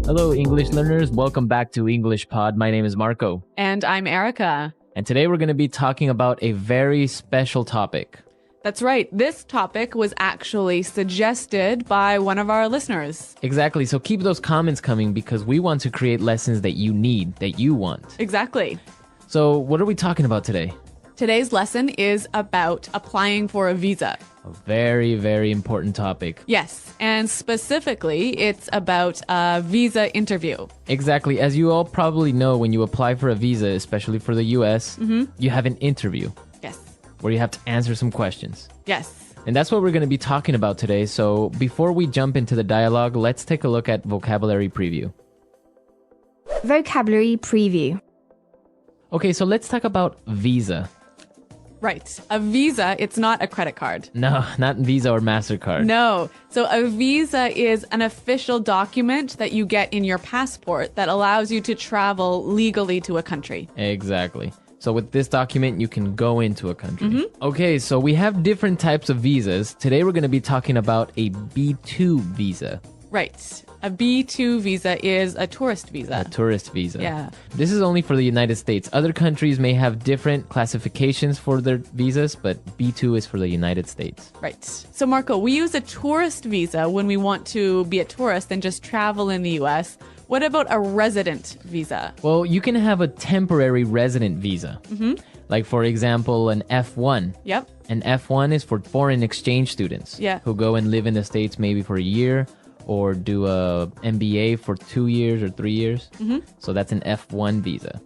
Hello, English learners. Welcome back to English Pod. My name is Marco. And I'm Erica. And today we're going to be talking about a very special topic. That's right. This topic was actually suggested by one of our listeners. Exactly. So keep those comments coming because we want to create lessons that you need, that you want. Exactly. So what are we talking about today? Today's lesson is about applying for a visa. A very, very important topic. Yes, and specifically, it's about a visa interview. Exactly. As you all probably know, when you apply for a visa, especially for the US, you have an interview. Yes. Where you have to answer some questions. Yes. And that's what we're going to be talking about today. So before we jump into the dialogue, let's take a look at vocabulary preview. Vocabulary preview. Okay, so let's talk about visa. Right. A visa, it's not a credit card. No, not Visa or MasterCard. No. So a visa is an official document that you get in your passport that allows you to travel legally to a country. Exactly. So with this document, you can go into a country. Okay, so we have different types of visas. Today we're going to be talking about a B2 visa. Right. A B2 visa is a tourist visa. A tourist visa. Yeah. This is only for the United States. Other countries may have different classifications for their visas, but B2 is for the United States. Right. So, Marco, we use a tourist visa when we want to be a tourist and just travel in the U.S. What about a resident visa? Well, you can have a temporary resident visa. Like, for example, an F1. Yep. An F1 is for foreign exchange students who go and live in the States maybe for a year or do a MBA for 2 years or 3 years. So that's an F1 visa.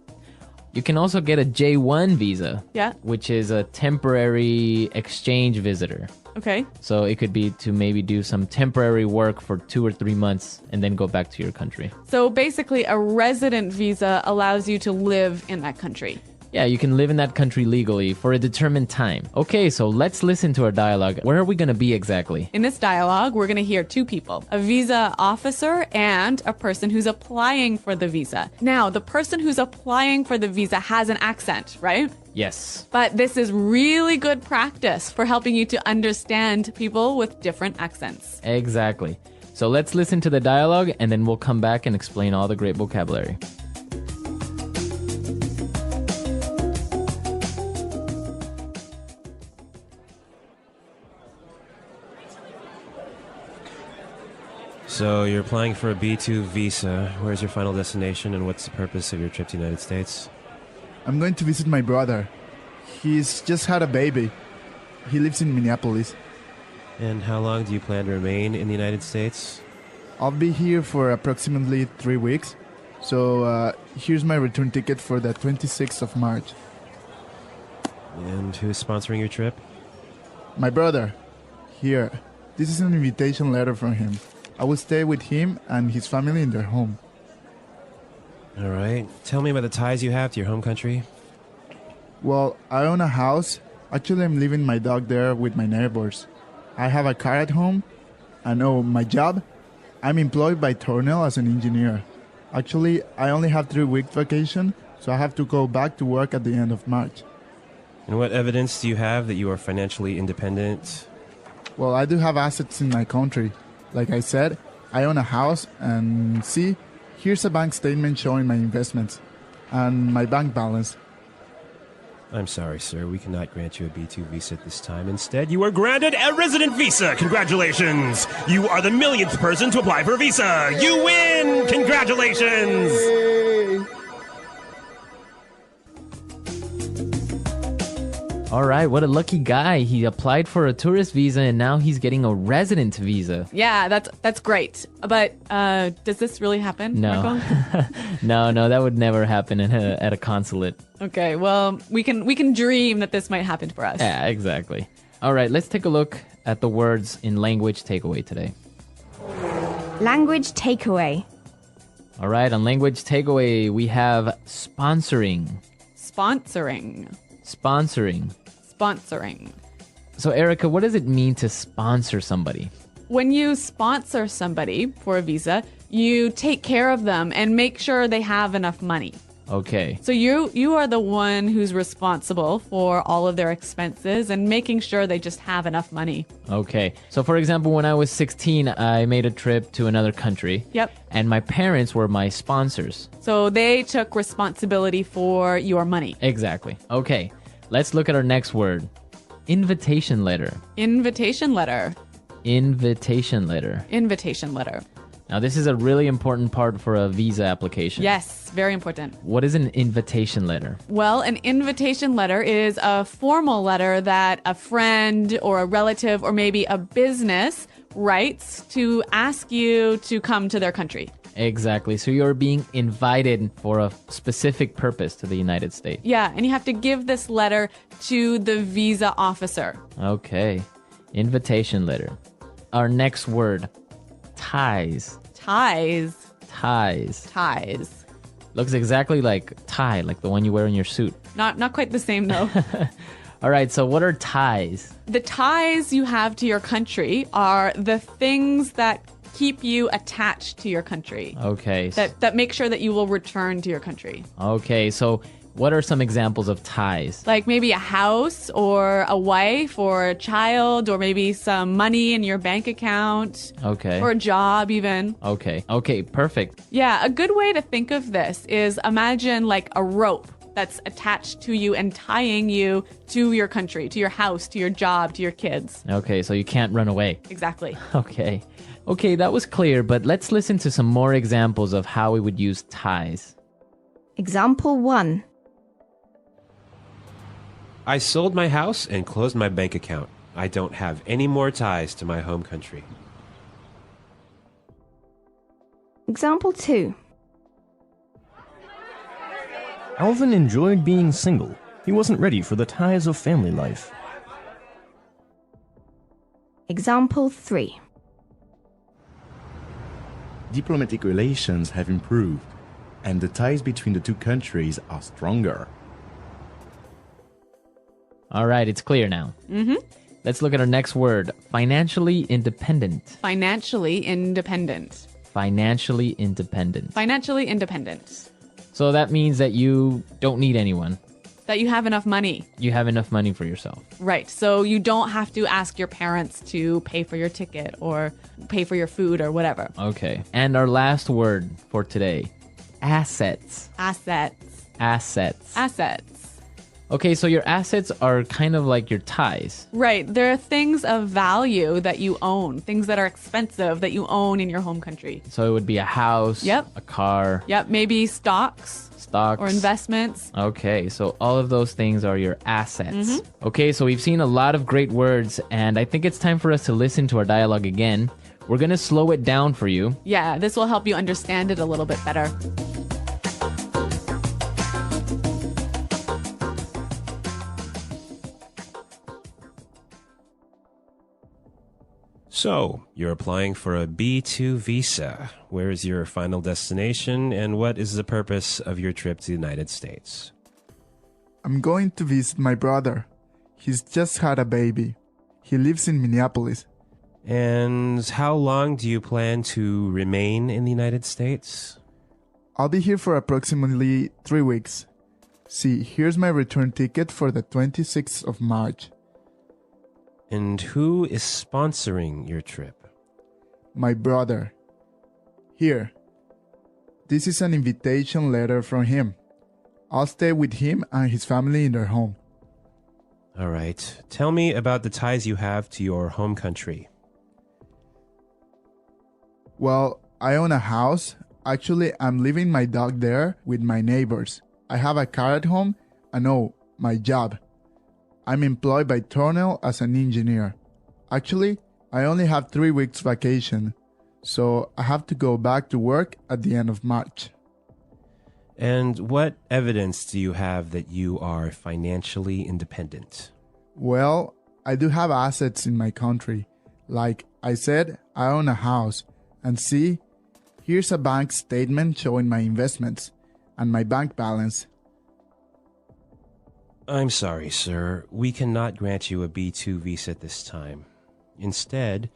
You can also get a J1 visa, which is a temporary exchange visitor. Okay. So it could be to maybe do some temporary work for 2 or 3 months and then go back to your country. So basically, a resident visa allows you to live in that country. Yeah, you can live in that country legally for a determined time. Okay, so let's listen to our dialogue. Where are we going to be exactly? In this dialogue, we're going to hear two people, a visa officer and a person who's applying for the visa. Now, the person who's applying for the visa has an accent, right? Yes. But this is really good practice for helping you to understand people with different accents. Exactly. So let's listen to the dialogue and then we'll come back and explain all the great vocabulary. So you're applying for a B2 visa. Where's your final destination and what's the purpose of your trip to the United States? I'm going to visit my brother. He's just had a baby. He lives in Minneapolis. And how long do you plan to remain in the United States? I'll be here for approximately 3 weeks. So here's my return ticket for the 26th of March. And who's sponsoring your trip? My brother. Here. This is an invitation letter from him. I will stay with him and his family in their home. All right. Tell me about the ties you have to your home country. Well, I own a house. Actually, I'm leaving my dog there with my neighbors. I have a car at home. And my job? I'm employed by Tornell as an engineer. Actually, I only have 3 weeks vacation, so I have to go back to work at the end of March. And what evidence do you have that you are financially independent? Well, I do have assets in my country. Like I said, I own a house and see, here's a bank statement showing my investments and my bank balance. I'm sorry, sir. We cannot grant you a B2 visa at this time. Instead, you are granted a resident visa. Congratulations! You are the millionth person to apply for a visa. You win! Congratulations! Yay! All right, what a lucky guy. He applied for a tourist visa and now he's getting a resident visa. Yeah, that's great. But does this really happen, No. Marco? No, that would never happen at a consulate. Okay, well, we can dream that this might happen for us. Yeah, exactly. All right, let's take a look at the words in language takeaway today. Language takeaway. All right, on language takeaway, we have sponsoring. Sponsoring. Sponsoring. Sponsoring. So, Erica, what does it mean to sponsor somebody? When you sponsor somebody for a visa, you take care of them and make sure they have enough money. Okay. So you are the one who's responsible for all of their expenses and making sure they just have enough money. Okay. So for example, when I was 16, I made a trip to another country. Yep. And my parents were my sponsors. So they took responsibility for your money. Exactly. Okay. Let's look at our next word. Invitation letter. Invitation letter. Invitation letter. Invitation letter. Now, this is a really important part for a visa application. Yes, very important. What is an invitation letter? Well, an invitation letter is a formal letter that a friend or a relative or maybe a business writes to ask you to come to their country. Exactly. So you're being invited for a specific purpose to the United States. Yeah, and you have to give this letter to the visa officer. Okay. Invitation letter. Our next word. Ties. Ties. Ties. Ties. Looks exactly like tie, like the one you wear in your suit. Not quite the same, though. All right, so what are ties? The ties you have to your country are the things that keep you attached to your country. Okay. That make sure that you will return to your country. Okay, so what are some examples of ties? Like maybe a house or a wife or a child or maybe some money in your bank account. Okay. Or a job even. Okay. Okay, perfect. Yeah, a good way to think of this is imagine like a rope that's attached to you and tying you to your country, to your house, to your job, to your kids. Okay, so you can't run away. Exactly. Okay. Okay, that was clear, but let's listen to some more examples of how we would use ties. Example 1. I sold my house and closed my bank account. I don't have any more ties to my home country. Example 2. Alvin enjoyed being single. He wasn't ready for the ties of family life. Example 3. Diplomatic relations have improved, and the ties between the two countries are stronger. All right, it's clear now. Mm-hmm. Let's look at our next word. Financially independent. Financially independent. Financially independent. Financially independent. So that means that you don't need anyone. That you have enough money. You have enough money for yourself. Right. So you don't have to ask your parents to pay for your ticket or pay for your food or whatever. Okay. And our last word for today. Assets. Assets. Assets. Assets. Okay, so your assets are kind of like your ties. Right. There are things of value that you own, things that are expensive that you own in your home country. So it would be a house, Yep. a car, Yep. Maybe stocks or investments. Okay, so all of those things are your assets. Okay, so we've seen a lot of great words, and I think it's time for us to listen to our dialogue again. We're going to slow it down for you. Yeah, this will help you understand it a little bit better. So, you're applying for a B2 visa. Where is your final destination, and what is the purpose of your trip to the United States? I'm going to visit my brother. He's just had a baby. He lives in Minneapolis. And how long do you plan to remain in the United States? I'll be here for approximately 3 weeks. See, here's my return ticket for the 26th of March. And who is sponsoring your trip? My brother. Here. This is an invitation letter from him. I'll stay with him and his family in their home. All right. Tell me about the ties you have to your home country. Well, I own a house. Actually, I'm leaving my dog there with my neighbors. I have a car at home and my job. I'm employed by Tornell as an engineer. Actually, I only have 3 weeks vacation, so I have to go back to work at the end of March. And what evidence do you have that you are financially independent? Well, I do have assets in my country. Like I said, I own a house. And see, here's a bank statement showing my investments and my bank balance. I'm sorry, sir. We cannot grant you a B2 visa at this time. Instead,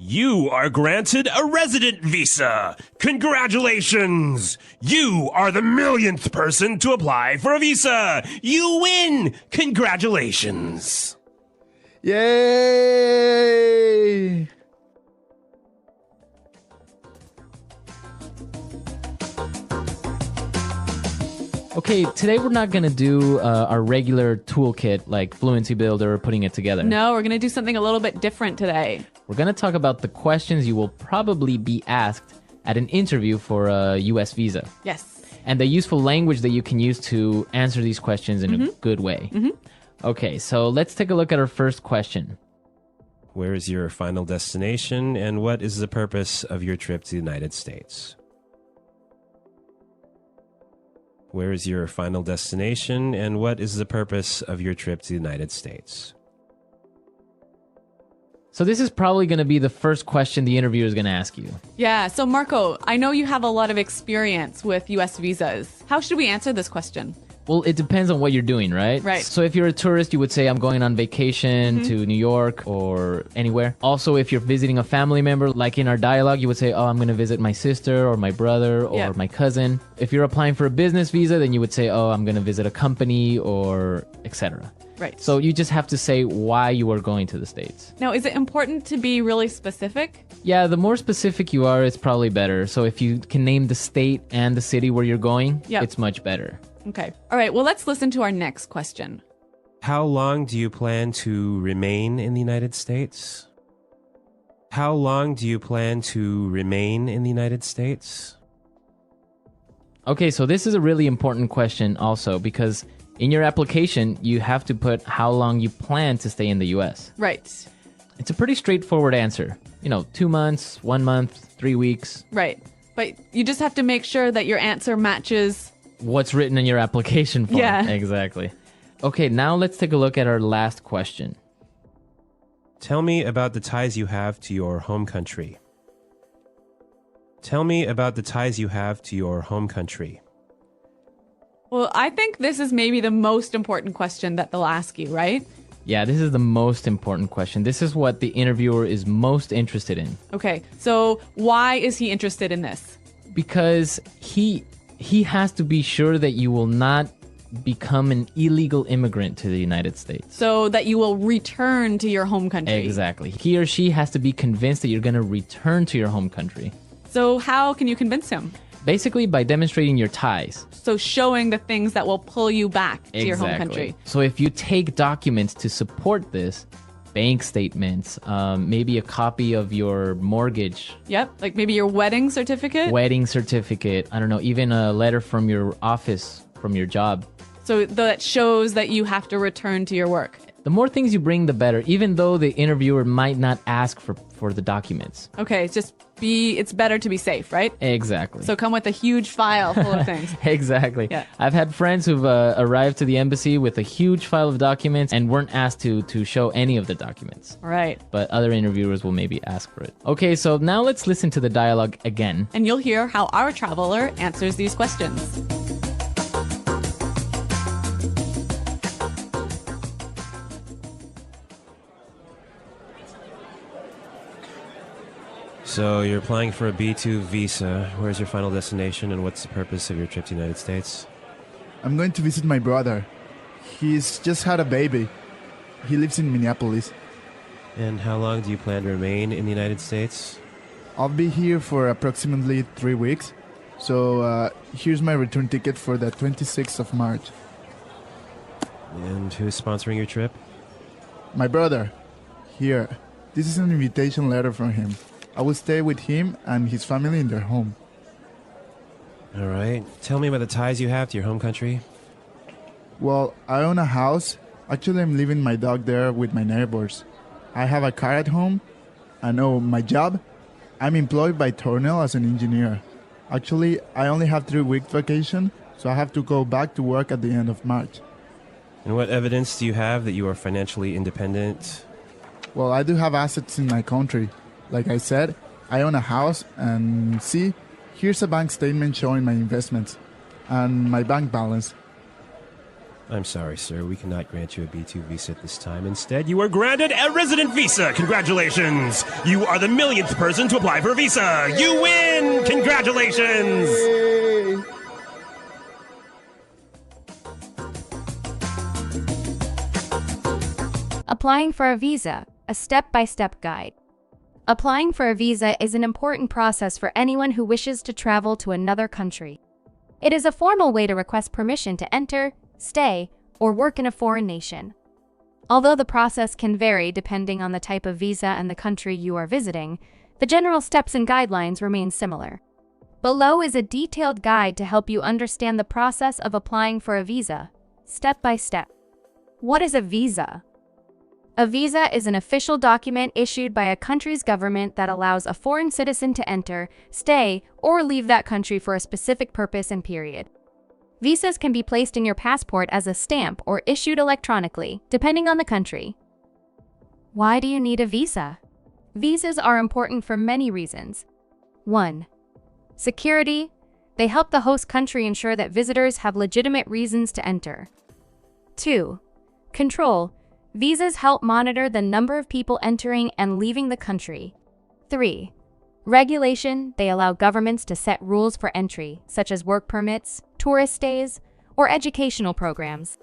You are granted a resident visa. Congratulations! You are the millionth person to apply for a visa. You win! Congratulations! Yay! Okay, today we're not going to do our regular toolkit like Fluency Builder or putting it together. No, we're going to do something a little bit different today. We're going to talk about the questions you will probably be asked at an interview for a U.S. visa. Yes. And the useful language that you can use to answer these questions in a good way. Okay, so let's take a look at our first question. Where is your final destination, and what is the purpose of your trip to the United States? Where is your final destination, and what is the purpose of your trip to the United States? So this is probably going to be the first question the interviewer is going to ask you. Yeah, so Marco, I know you have a lot of experience with U.S. visas. How should we answer this question? Well, it depends on what you're doing, right? Right. So if you're a tourist, you would say, I'm going on vacation to New York or anywhere. Also, if you're visiting a family member, like in our dialogue, you would say, oh, I'm going to visit my sister or my brother or my cousin. If you're applying for a business visa, then you would say, oh, I'm going to visit a company or etc. Right. So you just have to say why you are going to the States. Now, is it important to be really specific? Yeah, the more specific you are, it's probably better. So if you can name the state and the city where you're going, it's much better. Okay. All right. Well, let's listen to our next question. How long do you plan to remain in the United States? How long do you plan to remain in the United States? Okay, so this is a really important question also because in your application, you have to put how long you plan to stay in the U.S. Right. It's a pretty straightforward answer. 2 months, 1 month, 3 weeks. Right. But you just have to make sure that your answer matches what's written in your application form. Yeah. Exactly. Okay, now let's take a look at our last question. Tell me about the ties you have to your home country. Tell me about the ties you have to your home country. Well, I think this is maybe the most important question that they'll ask you, right? Yeah, this is the most important question. This is what the interviewer is most interested in. Okay, so why is he interested in this? Because he has to be sure that you will not become an illegal immigrant to the United States. So that you will return to your home country. Exactly. He or she has to be convinced that you're going to return to your home country. So how can you convince him? Basically by demonstrating your ties. So showing the things that will pull you back to your home country. So if you take documents to support this, bank statements, maybe a copy of your mortgage. Yep, like maybe your wedding certificate. I don't know, even a letter from your office, from your job. So that shows that you have to return to your work. The more things you bring, the better, even though the interviewer might not ask for the documents. Okay, it's better to be safe, right? Exactly. So come with a huge file full of things. Exactly. Yeah. I've had friends who've arrived to the embassy with a huge file of documents and weren't asked to show any of the documents. Right. But other interviewers will maybe ask for it. Okay, so now let's listen to the dialogue again. And you'll hear how our traveler answers these questions. So you're applying for a B2 visa. Where's your final destination, and what's the purpose of your trip to the United States? I'm going to visit my brother. He's just had a baby. He lives in Minneapolis. And how long do you plan to remain in the United States? I'll be here for approximately 3 weeks. So here's my return ticket for the 26th of March. And who's sponsoring your trip? My brother. Here. This is an invitation letter from him. I will stay with him and his family in their home. All right. Tell me about the ties you have to your home country. Well, I own a house. Actually, I'm leaving my dog there with my neighbors. I have a car at home. And my job? I'm employed by Tornell as an engineer. Actually, I only have 3 weeks vacation, so I have to go back to work at the end of March. And what evidence do you have that you are financially independent? Well, I do have assets in my country. Like I said, I own a house, and see, here's a bank statement showing my investments and my bank balance. I'm sorry, sir. We cannot grant you a B2 visa at this time. Instead, you are granted a resident visa. Congratulations! You are the millionth person to apply for a visa. You win! Congratulations! Yay! Applying for a visa, a step-by-step guide. Applying for a visa is an important process for anyone who wishes to travel to another country. It is a formal way to request permission to enter, stay, or work in a foreign nation. Although the process can vary depending on the type of visa and the country you are visiting, the general steps and guidelines remain similar. Below is a detailed guide to help you understand the process of applying for a visa, step by step. What is a visa? A visa is an official document issued by a country's government that allows a foreign citizen to enter, stay, or leave that country for a specific purpose and period. Visas can be placed in your passport as a stamp or issued electronically, depending on the country. Why do you need a visa? Visas are important for many reasons. 1. Security. They help the host country ensure that visitors have legitimate reasons to enter. 2. Control. Visas help monitor the number of people entering and leaving the country. 3. Regulation. They allow governments to set rules for entry, such as work permits, tourist stays, or educational programs.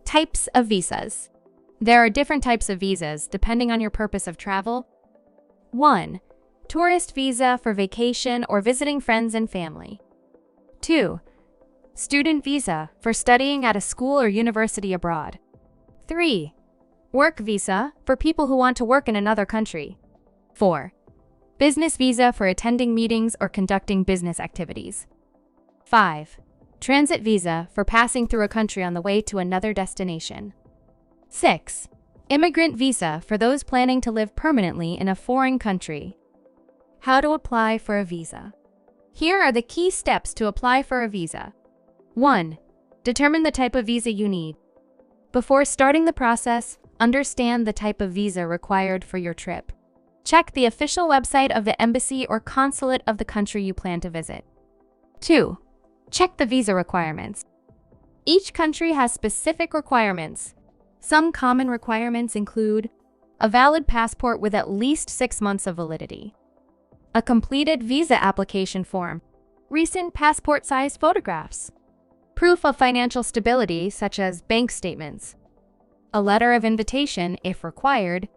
Types of visas. There are different types of visas depending on your purpose of travel. 1. Tourist visa for vacation or visiting friends and family. 2. Student visa for studying at a school or university abroad. 3. Work visa for people who want to work in another country. 4. Business visa for attending meetings or conducting business activities. 5. Transit visa for passing through a country on the way to another destination. 6. Immigrant visa for those planning to live permanently in a foreign country. How to apply for a visa. Here are the key steps to apply for a visa. 1. Determine the type of visa you need. Before starting the process, understand the type of visa required for your trip. Check the official website of the embassy or consulate of the country you plan to visit. 2. Check the visa requirements. Each country has specific requirements. Some common requirements include a valid passport with at least 6 months of validity, a completed visa application form, recent passport-sized photographs, proof of financial stability such as bank statements, a letter of invitation if required,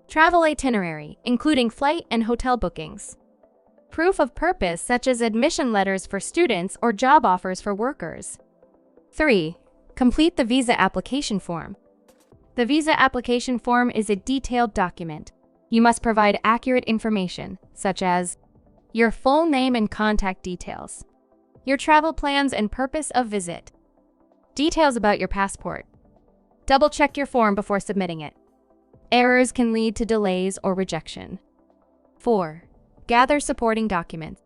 travel itinerary including flight and hotel bookings, proof of purpose such as admission letters for students or job offers for workers. 3. Complete the visa application form. The visa application form is a detailed document. You must provide accurate information, such as your full name and contact details, your travel plans and purpose of visit, details about your passport. Double-check your form before submitting it. Errors can lead to delays or rejection. 4. Gather supporting documents.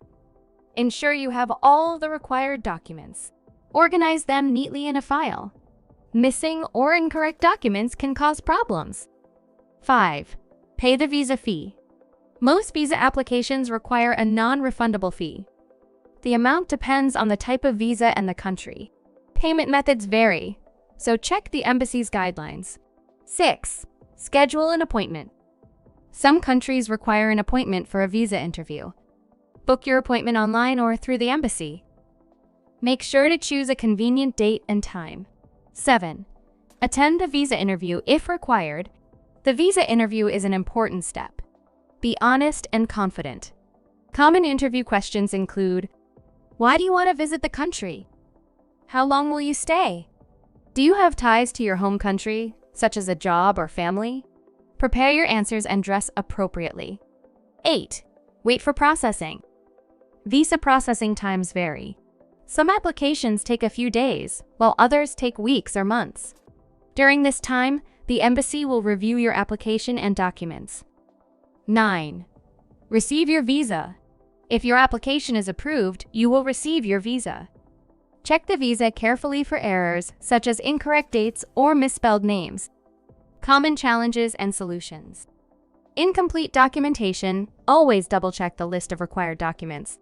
Ensure you have all the required documents. Organize them neatly in a file. Missing or incorrect documents can cause problems. 5. Pay the visa fee. Most visa applications require a non-refundable fee. The amount depends on the type of visa and the country. Payment methods vary, so check the embassy's guidelines. 6. Schedule an appointment. Some countries require an appointment for a visa interview. Book your appointment online or through the embassy. Make sure to choose a convenient date and time. 7. Attend the visa interview if required. The visa interview is an important step. Be honest and confident. Common interview questions include: why do you want to visit the country? How long will you stay? Do you have ties to your home country, such as a job or family? Prepare your answers and dress appropriately. 8. Wait for processing. Visa processing times vary. Some applications take a few days, while others take weeks or months. During this time, the embassy will review your application and documents. 9. Receive your visa. If your application is approved, you will receive your visa. Check the visa carefully for errors, such as incorrect dates or misspelled names. Common challenges and solutions. Incomplete documentation. Always double-check the list of required documents.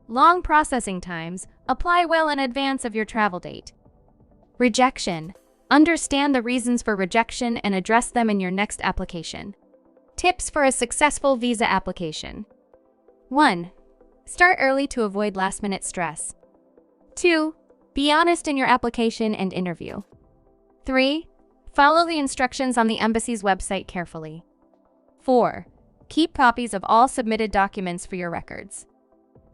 Long processing times. Apply well in advance of your travel date. Rejection. Understand the reasons for rejection and address them in your next application. Tips for a successful visa application. 1. Start early to avoid last-minute stress. 2. Be honest in your application and interview. 3. Follow the instructions on the embassy's website carefully. 4. Keep copies of all submitted documents for your records.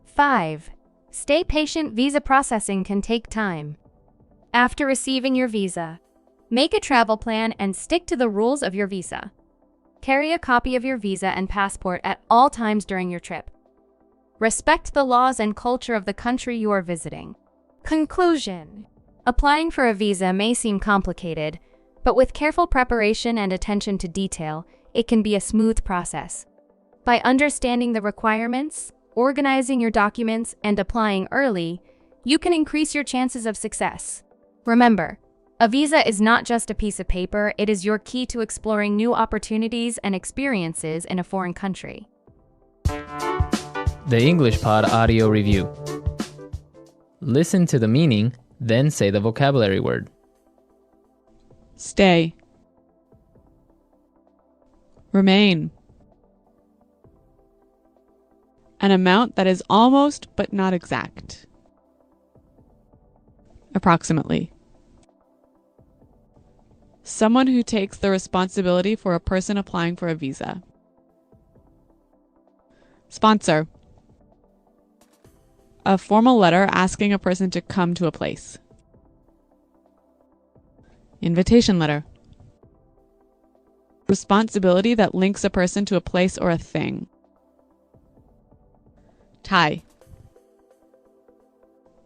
5. Stay patient. Visa processing can take time. After receiving your visa, make a travel plan and stick to the rules of your visa. Carry a copy of your visa and passport at all times during your trip. Respect the laws and culture of the country you are visiting. Conclusion. Applying for a visa may seem complicated, but with careful preparation and attention to detail, it can be a smooth process. By understanding the requirements, organizing your documents, and applying early, you can increase your chances of success. Remember, a visa is not just a piece of paper, it is your key to exploring new opportunities and experiences in a foreign country. The English Pod Audio Review. Listen to the meaning, then say the vocabulary word. Stay. Remain. An amount that is almost but not exact. Approximately. Someone who takes the responsibility for a person applying for a visa. Sponsor. A formal letter asking a person to come to a place. Invitation letter. Responsibility that links a person to a place or a thing. Tie.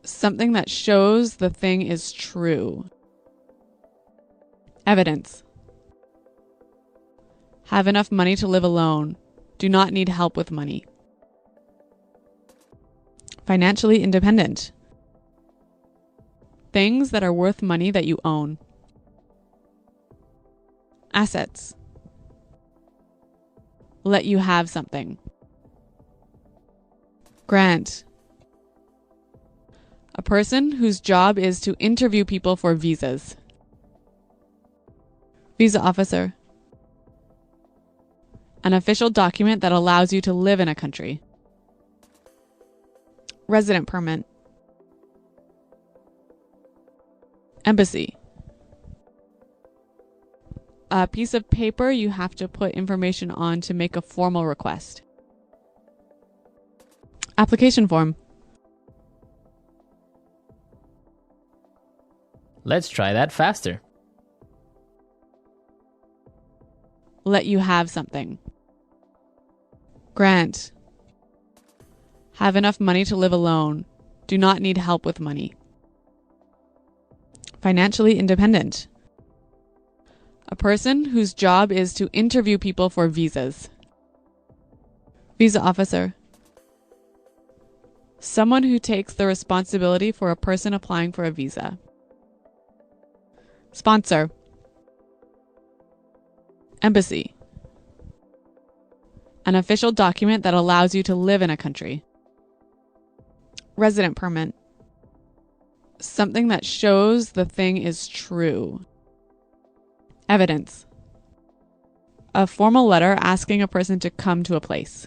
Something that shows the thing is true. Evidence. Have enough money to live alone. Do not need help with money. Financially independent. Things that are worth money that you own. Assets. Let you have something. Grant. A person whose job is to interview people for visas. Visa officer. An official document that allows you to live in a country. Resident permit. Embassy. A piece of paper you have to put information on to make a formal request. Application form. Let's try that faster. Let you have something. Grant. Have enough money to live alone. Do not need help with money. Financially independent. A person whose job is to interview people for visas. Visa officer. Someone who takes the responsibility for a person applying for a visa. Sponsor. Embassy. An official document that allows you to live in a country. Resident permit. Something that shows the thing is true. Evidence. A formal letter asking a person to come to a place.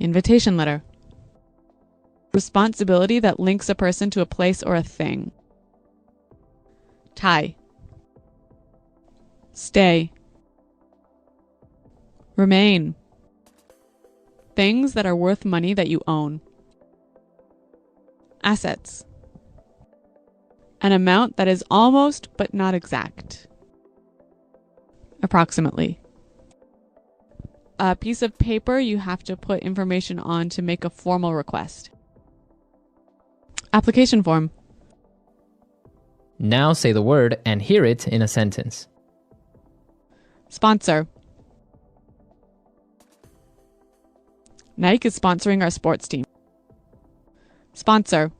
Invitation letter. Responsibility that links a person to a place or a thing. Tie. Stay. Remain. Things that are worth money that you own. Assets. An amount that is almost but not exact. Approximately. A piece of paper you have to put information on to make a formal request. Application form. Now say the word and hear it in a sentence. Sponsor. Nike is sponsoring our sports team. Sponsor.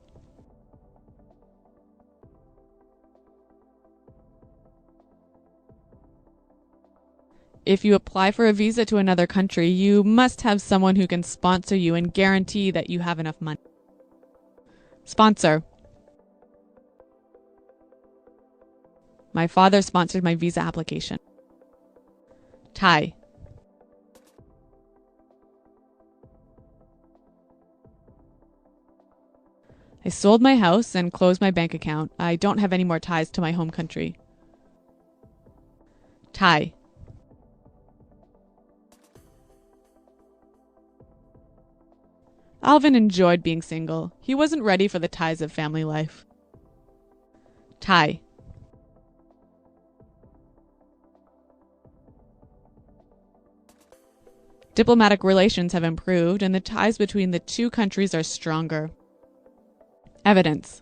If you apply for a visa to another country, you must have someone who can sponsor you and guarantee that you have enough money. Sponsor. My father sponsored my visa application. Tie. I sold my house and closed my bank account. I don't have any more ties to my home country. Tie. Alvin enjoyed being single. He wasn't ready for the ties of family life. Tie. Diplomatic relations have improved and the ties between the two countries are stronger. Evidence.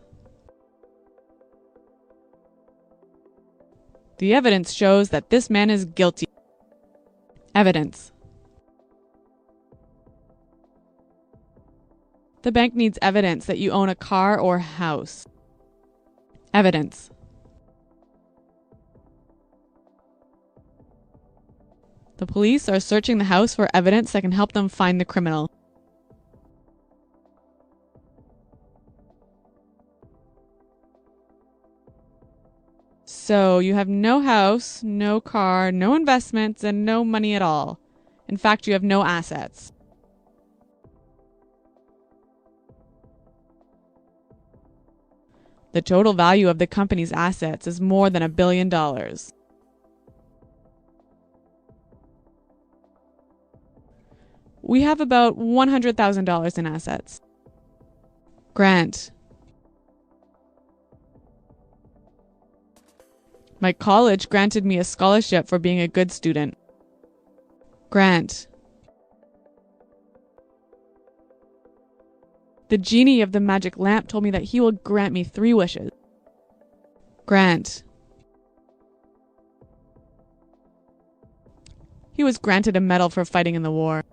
The evidence shows that this man is guilty. Evidence. The bank needs evidence that you own a car or house. Evidence. The police are searching the house for evidence that can help them find the criminal. So you have no house, no car, no investments, and no money at all. In fact, you have no assets. The total value of the company's assets is more than $1 billion. We have about $100,000 in assets. Grant. My college granted me a scholarship for being a good student. Grant. The genie of the magic lamp told me that he will grant me 3 wishes. Grant. He was granted a medal for fighting in the war.